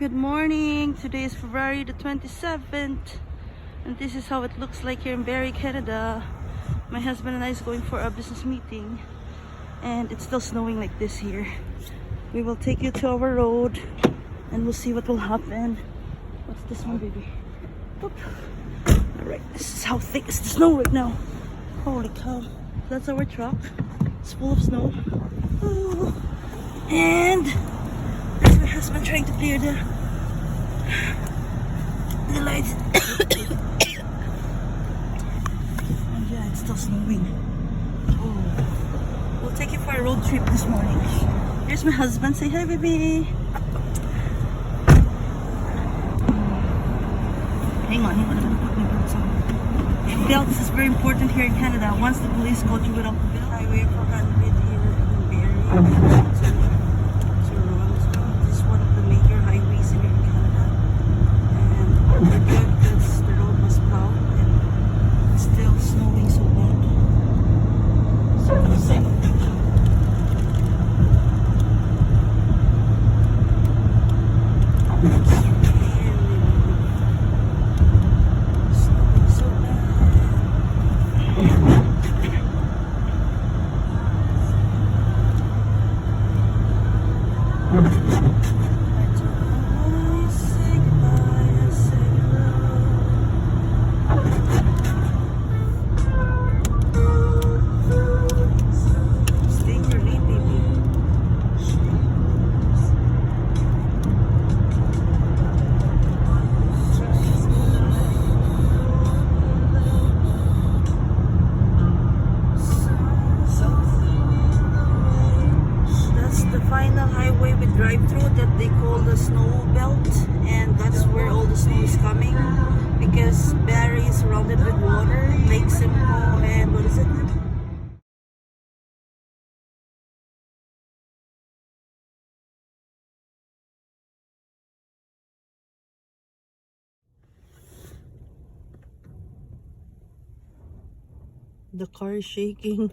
Good morning. Today is February the 27th, and this is how it looks like here in Barrie, Canada. My husband and I is going for a business meeting, and it's still snowing like this here. We will take you to our road, and we'll see what will happen. What's this one, baby? Whoop. All right, this is how thick is the snow right now. Holy cow! That's our truck. It's full of snow. Ooh. And there's my husband trying to clear the lights. And yeah, it's still snowing. Oh. We'll take you for a road trip this morning. Here's my husband. Say hi, baby. Hang on. I'm gonna put my boots on. Belts is very important here in Canada. Once the police caught you without the belt, highway 400 here in Barrie. This is one of the major highways here in Canada. And we're good because the road was plowed and it's still snowing so bad. So safe. Drive-through that they call the snow belt, and that's where all the snow is coming because Barrie is surrounded with water, Lake Simcoe, and what is it? The car is shaking.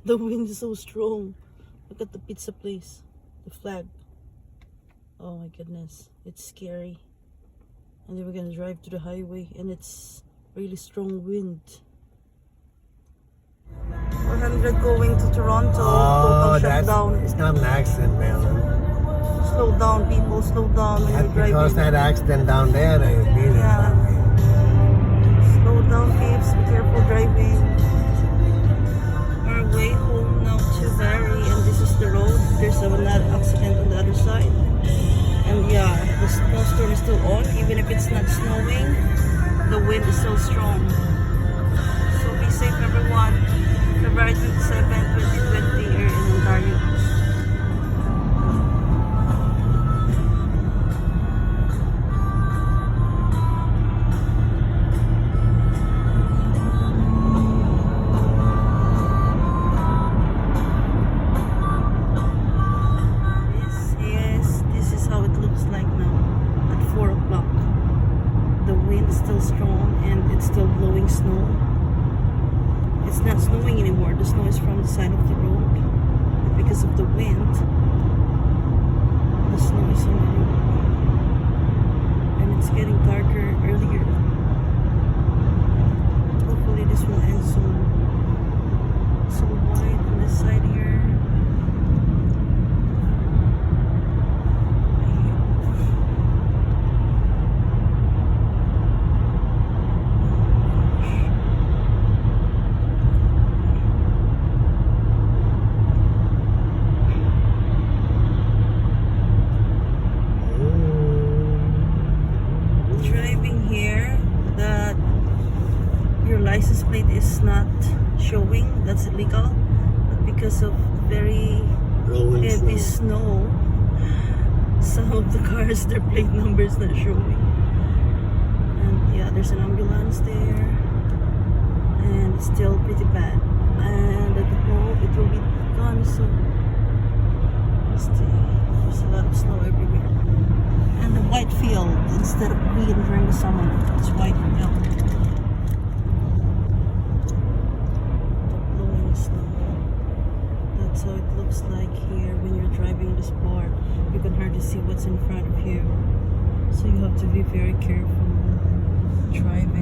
The wind is so strong. Look at the pizza place, the flag. Oh my goodness, it's scary. And then we're gonna drive to the highway and it's really strong wind. 400 going to Toronto. Oh, shutdown. It's not an accident, man. Slow down, people, slow down when you're driving. Because that accident down there, they beat it. Slow down, peeps. Be careful driving. Our way home now to Barrie, and this is the road. There's another accident on the other side. And yeah, the snowstorm is still on. Even if it's not snowing, the wind is still strong. So be safe, everyone. February 27, 2020 here in Ontario. Still strong and it's still blowing snow. It's not snowing anymore. The snow is from the side of the road, but because of the wind, the snow is on the road and it's getting darker earlier. Hopefully this will end soon. So white on this side here. License plate is not showing, that's illegal, but because of very heavy snow, some of the cars, their plate number is not showing. And yeah, there's an ambulance there and it's still pretty bad, and I hope it will be gone soon. There's a lot of snow everywhere, and the white field instead of green during the summer, it's white now. That's how it looks like here when you're driving this car. You can hardly see what's in front of you. have to be very careful driving.